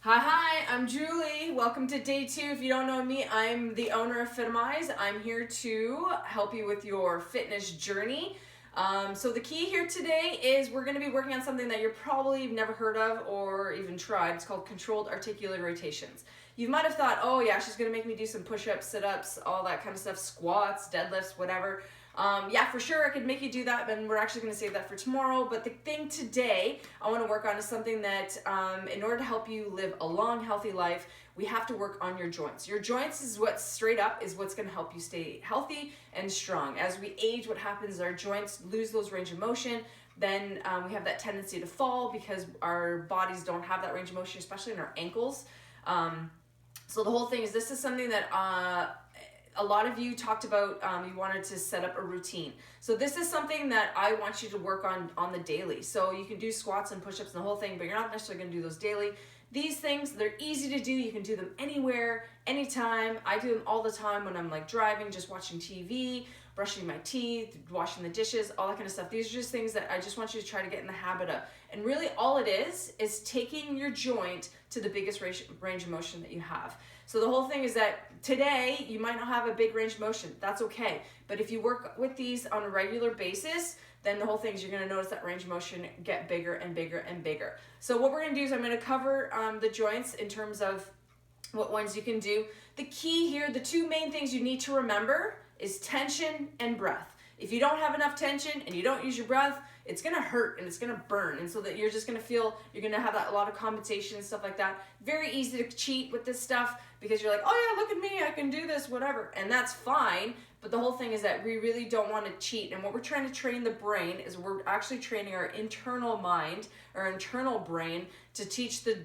Hi, I'm Julie. Welcome to day 2. If you don't know me, I'm the owner of Fitimize. I'm here to help you with your fitness journey. So the key here today is we're going to be working on something that you're probably never heard of or even tried. It's called controlled articulated rotations. You might have thought, oh yeah, she's going to make me do some push-ups, sit-ups, all that kind of stuff, squats, deadlifts, whatever. Yeah, for sure I could make you do that, but we're actually going to save that for tomorrow. But the thing today I want to work on is something that in order to help you live a long, healthy life, we have to work on your joints. Your joints is what's straight up is what's going to help you stay healthy and strong. As we age, what happens is our joints lose those range of motion. Then we have that tendency to fall because our bodies don't have that range of motion, especially in our ankles. So the whole thing is this is something that a lot of you talked about, you wanted to set up a routine. So this is something that I want you to work on the daily. So you can do squats and push-ups and the whole thing, but you're not necessarily going to do those daily. These things, they're easy to do. You can do them anywhere, anytime. I do them all the time when I'm like driving, just watching TV, brushing my teeth, washing the dishes, all that kind of stuff. These are just things that I just want you to try to get in the habit of. And really all it is taking your joint to the biggest range of motion that you have. So the whole thing is that today you might not have a big range of motion. That's okay. But if you work with these on a regular basis, then the whole thing is you're going to notice that range of motion get bigger and bigger and bigger. So what we're going to do is I'm going to cover the joints in terms of what ones you can do. The key here, the two main things you need to remember is tension and breath. If you don't have enough tension and you don't use your breath, it's going to hurt and it's going to burn. And so that you're just going to feel, you're going to have that, a lot of compensation and stuff like that. Very easy to cheat with this stuff because you're like, oh yeah, look at me, I can do this, whatever. And that's fine. But the whole thing is that we really don't want to cheat. And what we're trying to train the brain is we're actually training our internal mind, our internal brain to teach the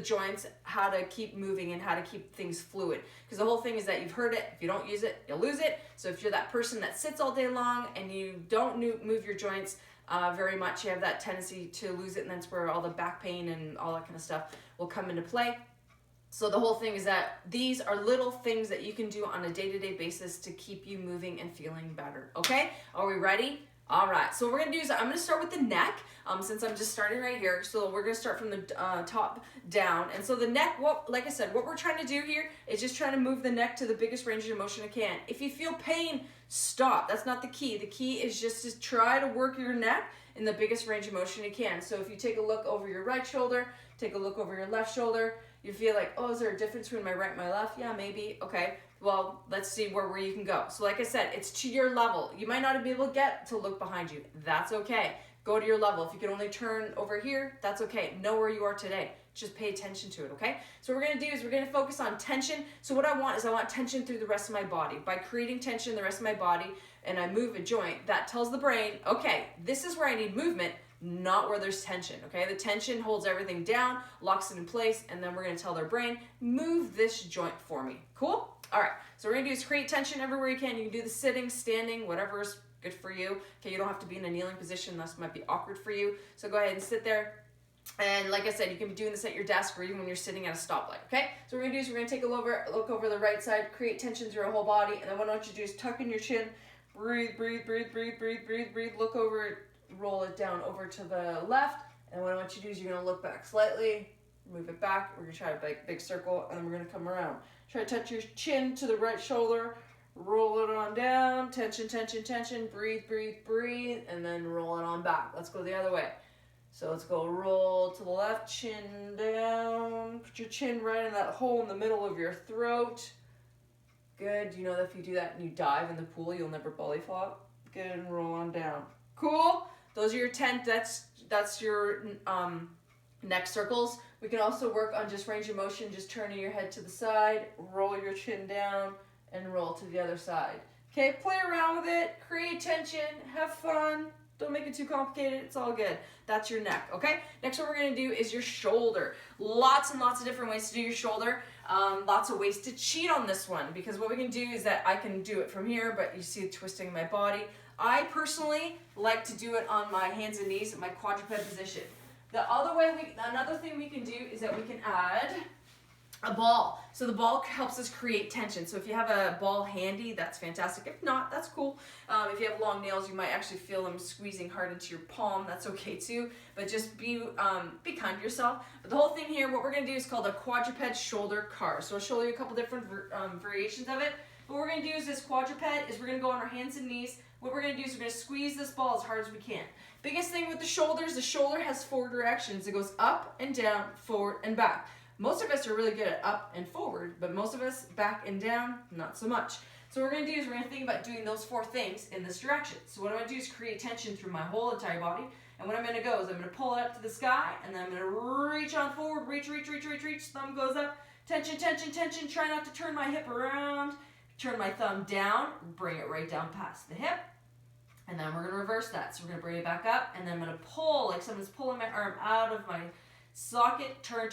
joints how to keep moving and how to keep things fluid. Because the whole thing is that you've heard it, if you don't use it, you'll lose it. So if you're that person that sits all day long and you don't move your joints very much, you have that tendency to lose it, and that's where all the back pain and all that kind of stuff will come into play. So the whole thing is that these are little things that you can do on a day-to-day basis to keep you moving and feeling better. Okay, are we ready? All right, so what we're gonna do is I'm gonna start with the neck, since I'm just starting right here. So we're gonna start from the top down. And so the neck, like I said, what we're trying to do here is just trying to move the neck to the biggest range of motion it can. If you feel pain, stop. That's not the key. The key is just to try to work your neck in the biggest range of motion you can. So if you take a look over your right shoulder, take a look over your left shoulder, you feel like, oh, is there a difference between my right and my left? Yeah, maybe. Okay, well, let's see where you can go. So like I said, it's to your level. You might not be able to get to look behind you. That's okay. Go to your level. If you can only turn over here, that's okay. Know where you are today. Just pay attention to it, okay? So what we're gonna do is we're gonna focus on tension. So what I want tension through the rest of my body. By creating tension in the rest of my body and I move a joint, that tells the brain, okay, this is where I need movement, not where there's tension, okay? The tension holds everything down, locks it in place, and then we're gonna tell their brain, move this joint for me. Cool? All right, so what we're gonna do is create tension everywhere you can. You can do the sitting, standing, whatever is good for you. Okay, you don't have to be in a kneeling position. This might be awkward for you. So go ahead and sit there. And like I said, you can be doing this at your desk or even when you're sitting at a stoplight, okay? So what we're gonna do is we're gonna take a look over the right side, create tension through your whole body, and then what I want you to do is tuck in your chin, breathe, breathe, breathe, breathe, breathe, breathe, breathe, look over it, roll it down over to the left, and what I want you to do is you're gonna look back slightly, move it back, we're gonna try a big circle, and then we're gonna come around. Try to touch your chin to the right shoulder, roll it on down, tension, tension, tension, breathe, breathe, breathe, and then roll it on back. Let's go the other way. So let's go roll to the left, chin down, put your chin right in that hole in the middle of your throat. Good, you know that if you do that and you dive in the pool, you'll never belly flop. Good, and roll on down. Cool, those are your 10, that's your neck circles. We can also work on just range of motion, just turning your head to the side, roll your chin down, and roll to the other side. Okay, play around with it, create tension, have fun. Don't make it too complicated, it's all good. That's your neck, okay? Next what we're gonna do is your shoulder. Lots and lots of different ways to do your shoulder. Lots of ways to cheat on this one, because what we can do is that I can do it from here, but you see it twisting my body. I personally like to do it on my hands and knees in my quadruped position. Another thing we can do is that we can add a ball. So the ball helps us create tension. So if you have a ball handy, that's fantastic. If not, that's cool. If you have long nails, you might actually feel them squeezing hard into your palm. That's okay too. But just be kind to yourself. But the whole thing here, what we're going to do is called a quadruped shoulder car. So I'll show you a couple different variations of it. What we're going to do is this quadruped is we're going to go on our hands and knees. What we're going to do is we're going to squeeze this ball as hard as we can. Biggest thing with the shoulder has 4 directions. It goes up and down, forward and back. Most of us are really good at up and forward, but most of us back and down, not so much. So what we're going to do is we're going to think about doing those 4 things in this direction. So what I'm going to do is create tension through my whole entire body. And what I'm going to go is I'm going to pull it up to the sky, and then I'm going to reach on forward, reach, thumb goes up, tension, tension, tension. Try not to turn my hip around. Turn my thumb down, bring it right down past the hip. And then we're going to reverse that. So we're going to bring it back up, and then I'm going to pull, like someone's pulling my arm out of my socket, turn,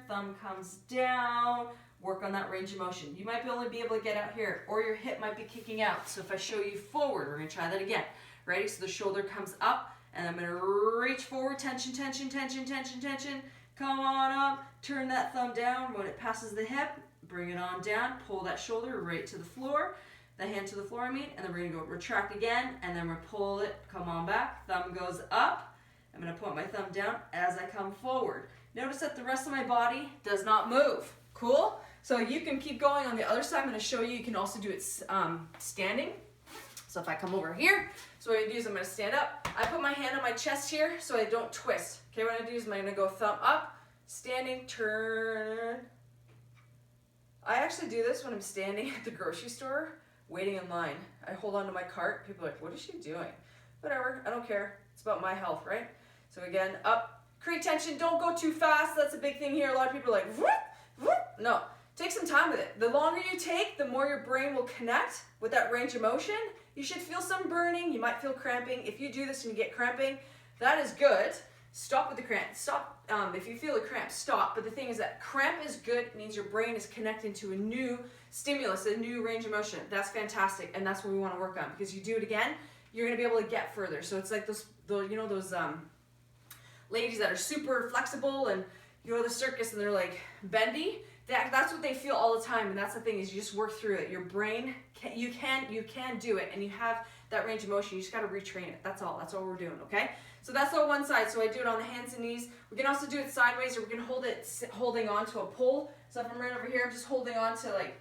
thumb comes down, work on that range of motion. You might only be able to get out here, or your hip might be kicking out. So if I show you forward, we're going to try that again. Ready? So the shoulder comes up, and I'm going to reach forward, tension, tension, tension, tension, tension. Come on up, turn that thumb down. When it passes the hip, bring it on down, pull that shoulder right to the floor, the hand to the floor, and then we're going to go retract again, and then we're pull it, come on back, thumb goes up. I'm going to point my thumb down as I come forward. Notice that the rest of my body does not move. Cool? So you can keep going on the other side. I'm going to show you can also do it standing. So if I come over here, so what I'm going to do is I'm going to stand up. I put my hand on my chest here so I don't twist. Okay, what I'm going to do is I'm going to go thumb up, standing, turn. I actually do this when I'm standing at the grocery store, waiting in line. I hold on to my cart. People are like, what is she doing? Whatever, I don't care. It's about my health, right? So again, up, create tension, don't go too fast. That's a big thing here. A lot of people are like, whoop, whoop. No, take some time with it. The longer you take, the more your brain will connect with that range of motion. You should feel some burning. You might feel cramping. If you do this and you get cramping, that is good. Stop with the cramp. Stop. If you feel a cramp, stop. But the thing is that cramp is good. It means your brain is connecting to a new stimulus, a new range of motion. That's fantastic, and that's what we want to work on, because you do it again, you're going to be able to get further. So it's like those ladies that are super flexible and you go to the circus and they're like bendy. That's what they feel all the time, and that's the thing is you just work through it. Your brain, you can do it, and you have that range of motion. You just got to retrain it. That's all. That's all we're doing, okay? So that's on one side. So I do it on the hands and knees. We can also do it sideways, or we can hold it holding on to a pole. So if I'm right over here, I'm just holding on to like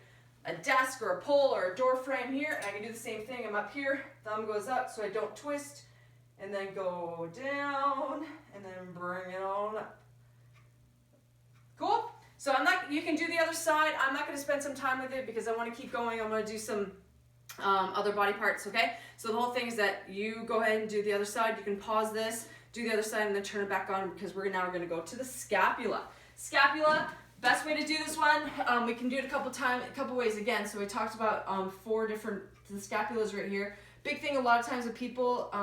a desk or a pole or a door frame here, and I can do the same thing. I'm up here, thumb goes up so I don't twist, and then go down, and then bring it on up. Cool? So you can do the other side. I'm not going to spend some time with it because I want to keep going. I'm going to do some other body parts, okay? So the whole thing is that you go ahead and do the other side. You can pause this, do the other side, and then turn it back on, because we're going to go to the scapula. Scapula, best way to do this one, we can do it a couple ways again. So we talked about 4 different, the scapulas right here. Big thing a lot of times with people,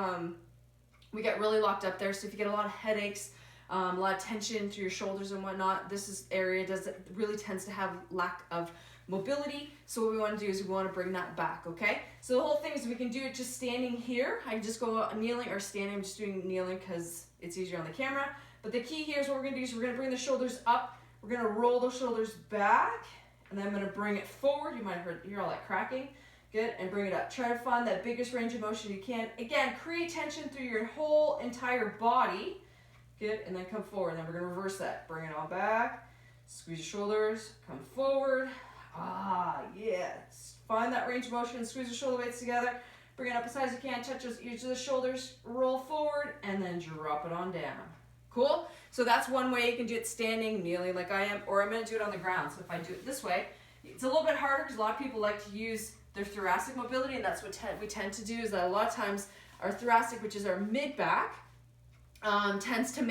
we get really locked up there. So if you get a lot of headaches, a lot of tension through your shoulders and whatnot, this area really tends to have lack of mobility. So what we want to do is we want to bring that back, okay? So the whole thing is we can do it just standing here. I can just go kneeling or standing. I'm just doing kneeling because it's easier on the camera. But the key here is what we're going to do is we're going to bring the shoulders up. We're going to roll those shoulders back, and then I'm going to bring it forward. You might hear all that cracking. Good, and bring it up. Try to find that biggest range of motion you can. Again, create tension through your whole entire body. Good, and then come forward. And then we're going to reverse that. Bring it all back. Squeeze your shoulders. Come forward. Ah, yes. Find that range of motion. Squeeze your shoulder blades together. Bring it up as high as you can. Touch those ears of the shoulders. Roll forward, and then drop it on down. Cool? So that's one way you can do it standing, kneeling like I am, or I'm going to do it on the ground. So if I do it this way, it's a little bit harder because a lot of people like to use their thoracic mobility, and that's what we tend to do, is that a lot of times our thoracic, which is our mid-back, tends to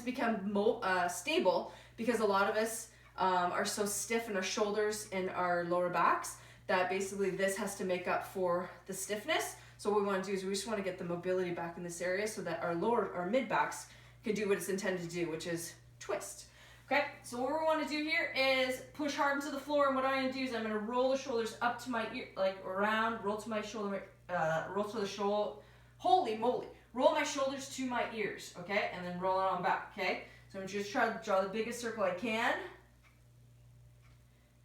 become stable, because a lot of us are so stiff in our shoulders and our lower backs that basically this has to make up for the stiffness. So what we want to do is we just want to get the mobility back in this area so that our mid-backs can do what it's intended to do, which is twist. Okay, so what we want to do here is push hard into the floor, and what I'm going to do is I'm going to roll the shoulders up to my ear, like around, roll to my shoulder, roll to the shoulder, holy moly, roll my shoulders to my ears, okay, and then roll it on back, okay? So I'm just trying to draw the biggest circle I can,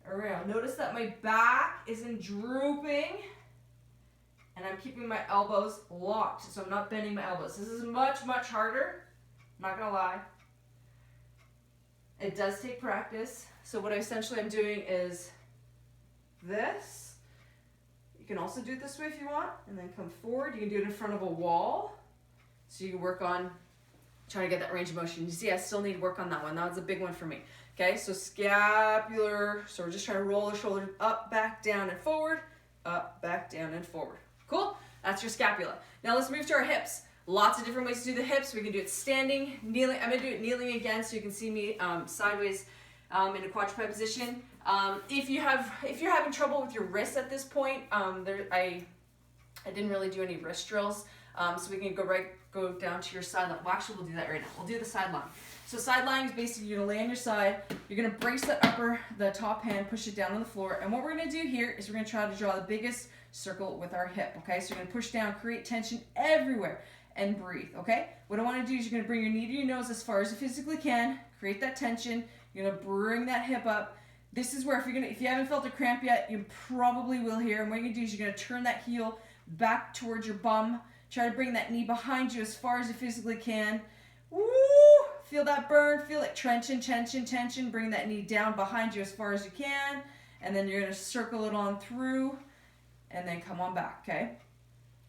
around. Notice that my back isn't drooping, and I'm keeping my elbows locked, so I'm not bending my elbows. This is much, much harder, I'm not gonna lie. It does take practice. So what I'm doing is this. You can also do it this way if you want, and then come forward. You can do it in front of a wall, so you can work on trying to get that range of motion. You see, I still need to work on that one. That was a big one for me. Okay, so scapular. So we're just trying to roll the shoulders up, back, down, and forward. Up, back, down, and forward. Cool? That's your scapula. Now let's move to our hips. Lots of different ways to do the hips. We can do it standing, kneeling. I'm going to do it kneeling again so you can see me sideways in a quadruped position. If you're having trouble with your wrists at this point, I didn't really do any wrist drills, so we can go down to your side line. Well, actually, we'll do that right now. We'll do the side line. So side lying is basically you're gonna lay on your side. You're gonna brace the top hand, push it down on the floor. And what we're gonna do here is we're gonna try to draw the biggest circle with our hip. Okay, so you're gonna push down, create tension everywhere, and breathe. Okay. What I want to do is you're gonna bring your knee to your nose as far as you physically can. Create that tension. You're gonna bring that hip up. This is where if you haven't felt a cramp yet, you probably will here. And what you're gonna do is you're gonna turn that heel back towards your bum. Try to bring that knee behind you as far as you physically can. Woo! Feel that burn. Feel it. Tension, tension, tension. Bring that knee down behind you as far as you can. And then you're going to circle it on through. And then come on back, okay?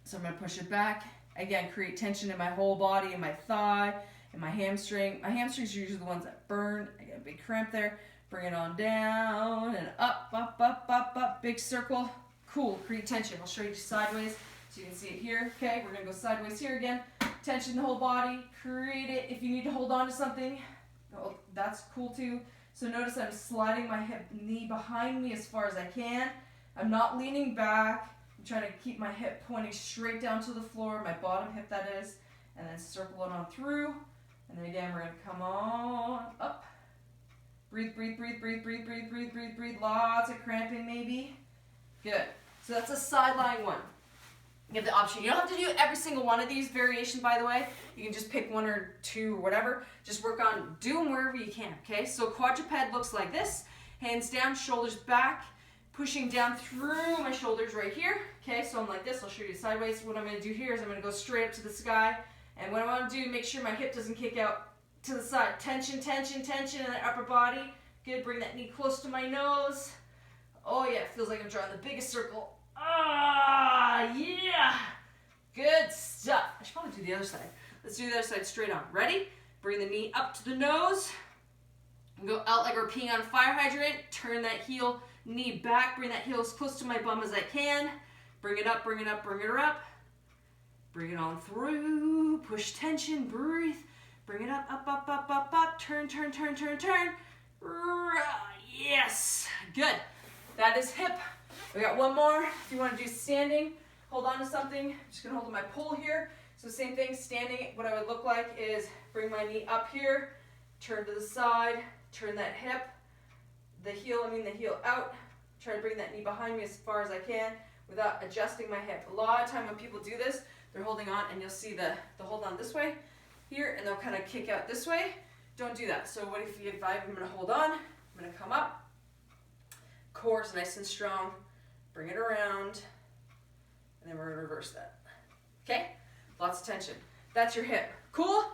So I'm going to push it back. Again, create tension in my whole body, in my thigh, in my hamstring. My hamstrings are usually the ones that burn. I get a big cramp there. Bring it on down and up, up, up, up, up. Big circle. Cool. Create tension. I'll show you sideways. So you can see it here. Okay, we're going to go sideways here again. Tension the whole body. Create it. If you need to hold on to something, oh, that's cool too. So notice I'm sliding my knee behind me as far as I can. I'm not leaning back. I'm trying to keep my hip pointing straight down to the floor, my bottom hip that is, and then circle it on through. And then again, we're going to come on up. Breathe, breathe, breathe, breathe, breathe, breathe, breathe, breathe, breathe. Lots of cramping maybe. Good. So that's a side lying one. You have the option. You don't have to do every single one of these variations, by the way. You can just pick one or two or whatever. Just work on, do them wherever you can, okay? So quadruped looks like this. Hands down, shoulders back, pushing down through my shoulders right here. Okay, so I'm like this. I'll show you sideways. What I'm going to do here is I'm going to go straight up to the sky. And what I want to do, make sure my hip doesn't kick out to the side. Tension, tension, tension in the upper body. Good. Bring that knee close to my nose. Oh, yeah. It feels like I'm drawing the biggest circle. Ah, yeah. Good stuff. I should probably do the other side. Let's do the other side straight on. Ready? Bring the knee up to the nose. And go out like we're peeing on a fire hydrant. Turn that heel, knee back. Bring that heel as close to my bum as I can. Bring it up, bring it up, bring it up. Bring it on through. Push tension, breathe. Bring it up, up, up, up, up, up. Turn, turn, turn, turn, turn. Yes. Good. That is hip. We got one more. If you want to do standing, hold on to something. I'm just going to hold my pole here. So same thing, standing, what I would look like is bring my knee up here, turn to the side, turn that hip, the heel out. Try to bring that knee behind me as far as I can without adjusting my hip. A lot of time when people do this, they're holding on and you'll see the hold on this way here and they'll kind of kick out this way. Don't do that. So what if I'm going to hold on, I'm going to come up, core's nice and strong. Bring it around, and then we're going to reverse that. Okay? Lots of tension. That's your hip. Cool?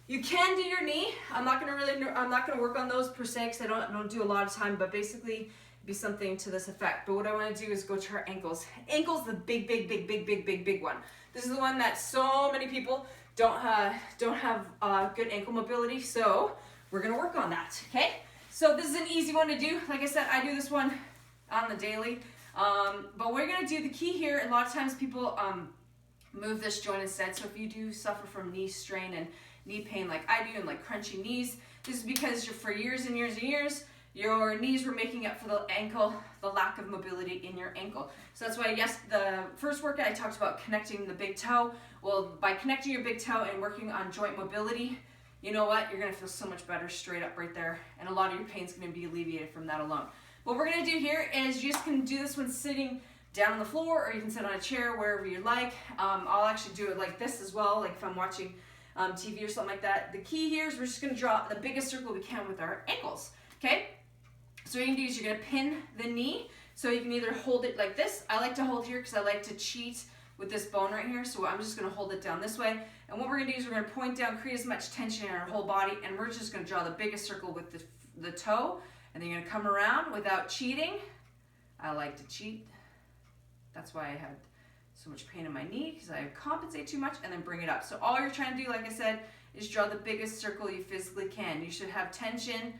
You can do your knee. I'm not going to work on those per se because I don't do a lot of time, but basically it'd be something to this effect. But what I want to do is go to our ankles. Ankles, the big one. This is the one that so many people don't have good ankle mobility, so we're going to work on that. Okay? So this is an easy one to do. Like I said, I do this one on the daily. But we're going to do the key here. A lot of times people move this joint instead. So if you do suffer from knee strain and knee pain like I do and like crunchy knees, this is because for years and years and years, your knees were making up for the lack of mobility in your ankle. So that's why, yes, the first workout I talked about connecting the big toe. Well, by connecting your big toe and working on joint mobility, you know what? You're going to feel so much better straight up right there. And a lot of your pain is going to be alleviated from that alone. What we're going to do here is you just can do this one sitting down on the floor, or you can sit on a chair wherever you like. I'll actually do it like this as well, like if I'm watching TV or something like that. The key here is we're just going to draw the biggest circle we can with our ankles. Okay? So what you're gonna do is you're gonna pin the knee. So you can either hold it like this. I like to hold here because I like to cheat with this bone right here. So I'm just gonna hold it down this way. And what we're gonna do is we're gonna point down, create as much tension in our whole body, and we're just gonna draw the biggest circle with the toe. And then you're gonna come around without cheating. I like to cheat. That's why I had so much pain in my knee, because I compensate too much, and then bring it up. So all you're trying to do, like I said, is draw the biggest circle you physically can. You should have tension.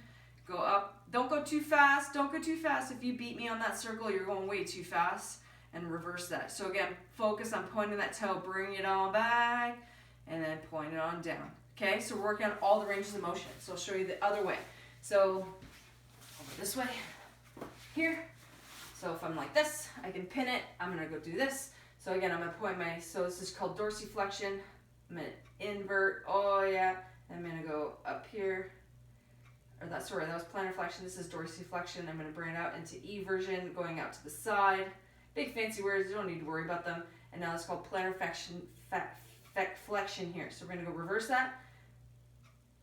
Go up. Don't go too fast. Don't go too fast. If you beat me on that circle, you're going way too fast. And reverse that. So again, focus on pointing that toe, bring it on back, and then point it on down. Okay, so we're working on all the ranges of motion. So I'll show you the other way. So over this way, here. So if I'm like this, I can pin it. I'm gonna go do this. So again, I'm gonna point so this is called dorsiflexion. I'm gonna invert, oh yeah. I'm gonna go up here. That was plantar flexion. This is dorsiflexion. I'm going to bring it out into eversion, going out to the side. Big fancy words, you don't need to worry about them. And now it's called plantar flexion here. So we're going to go reverse that.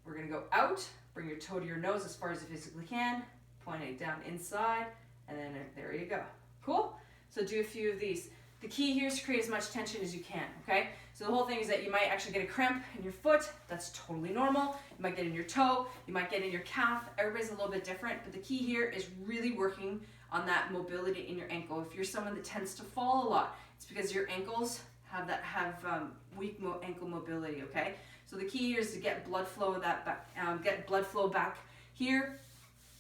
We're going to go out, bring your toe to your nose as far as you physically can, point it down inside, and then there you go. Cool? So do a few of these. The key here is to create as much tension as you can, okay? So the whole thing is that you might actually get a cramp in your foot. That's totally normal. You might get in your toe. You might get in your calf. Everybody's a little bit different, but the key here is really working on that mobility in your ankle. If you're someone that tends to fall a lot, it's because your ankles have weak ankle mobility, okay? So the key here is to get blood flow back here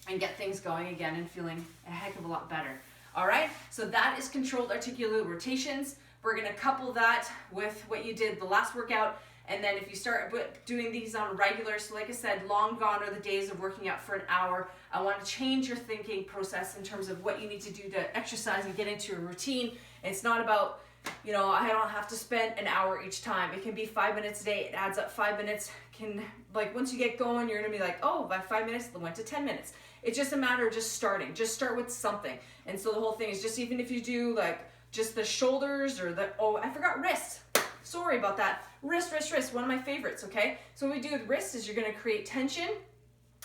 and get things going again and feeling a heck of a lot better. All right, so that is controlled articular rotations. We're gonna couple that with what you did the last workout, and then if you start doing these on regular, so like I said, long gone are the days of working out for an hour. I want to change your thinking process in terms of what you need to do to exercise and get into a routine. And it's not about, you know, I don't have to spend an hour each time. It can be 5 minutes a day. It adds up. 5 minutes can, like, once you get going, you're gonna be like, oh, by 5 minutes, it went to 10 minutes. It's just a matter of just starting. Just start with something. And so the whole thing is just, even if you do like just the shoulders or the, oh, I forgot wrists. Sorry about that. Wrist, one of my favorites, okay? So what we do with wrists is you're gonna create tension.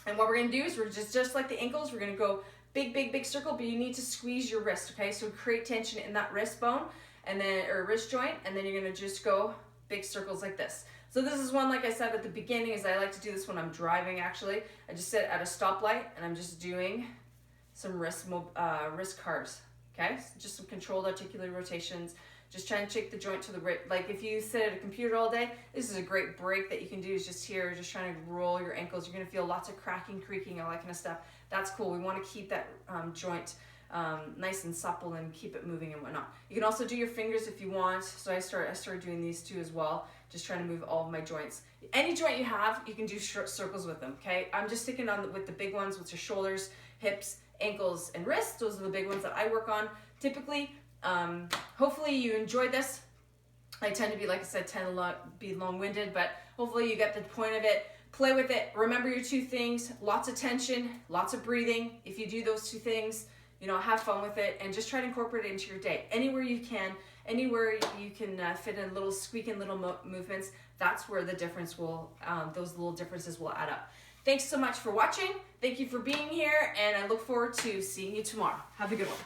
And what we're gonna do is we're just like the ankles, we're gonna go big circle, but you need to squeeze your wrist, okay? So create tension in that wrist bone, and then, or wrist joint, and then you're gonna just go big circles like this. So this is one, like I said at the beginning, is I like to do this when I'm driving actually. I just sit at a stoplight and I'm just doing some wrist cars, okay? So just some controlled articular rotations. Just try and shake the joint to the right. Like if you sit at a computer all day, this is a great break that you can do, is just here, just trying to roll your ankles. You're gonna feel lots of cracking, creaking, all that kind of stuff. That's cool. We wanna keep that joint nice and supple and keep it moving and whatnot. You can also do your fingers if you want. So I started doing these too as well. Just trying to move all of my joints. Any joint you have, you can do short circles with them, okay? I'm just sticking on with the big ones, which are shoulders, hips, ankles, and wrists. Those are the big ones that I work on typically. Hopefully you enjoyed this. I tend to be, like I said, be long-winded, but hopefully you get the point of it. Play with it. Remember your two things: lots of tension, lots of breathing. If you do those two things, you know, have fun with it, and just try to incorporate it into your day. Anywhere you can fit in little squeaking little movements, that's where the difference will, those little differences will add up. Thanks so much for watching. Thank you for being here, and I look forward to seeing you tomorrow. Have a good one.